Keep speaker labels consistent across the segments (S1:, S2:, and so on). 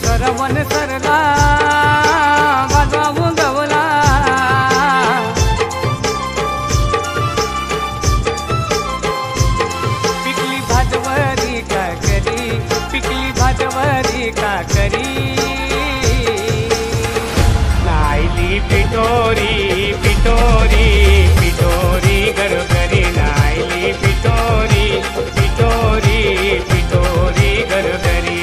S1: सरवन सरला वाजवा गवला, पिकली भाजवरी का करी, पिकली भाजवरी का करी, नायली पिटोरी पिटोरी पिटोरी गरगरी, नायली पिटोरी पिटोरी पिटोरी गरगरी।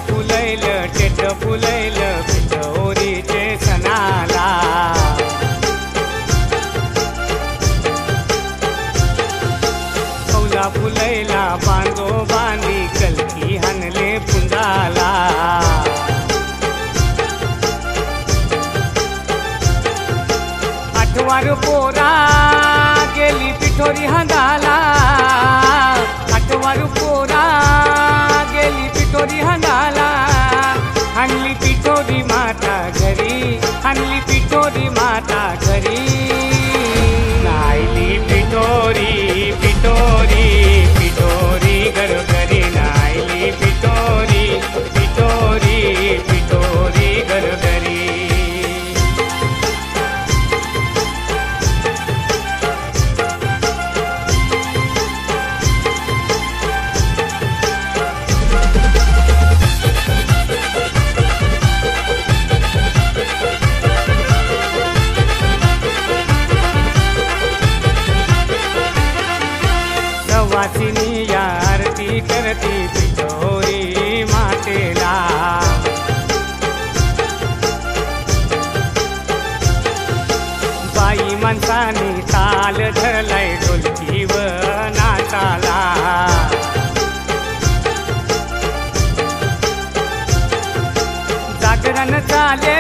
S1: फुलैलं टेट फुलैलं पिठोरीचे सणाला, कौला फुलैला बांधो बांधी कलकी हाणले पुंडाला, आठवार पोरा गेली पिठोरी हांगाला, आठवार पोरा गेली पिठोरी हांगाला, हाणली पिठोरी माता घरी, हाणली पिठोरी माता घरी, नायली पिठोरी पिठोरी पिठोरी गरगरी, नायली पिठोरी पिठोरी पिठोरी गरगरी। वासिनी आरती करती पिठोरी मातेला, बाई माणसाने ताल धरलाय ढोलकीवर नाचाला, जागरण चाले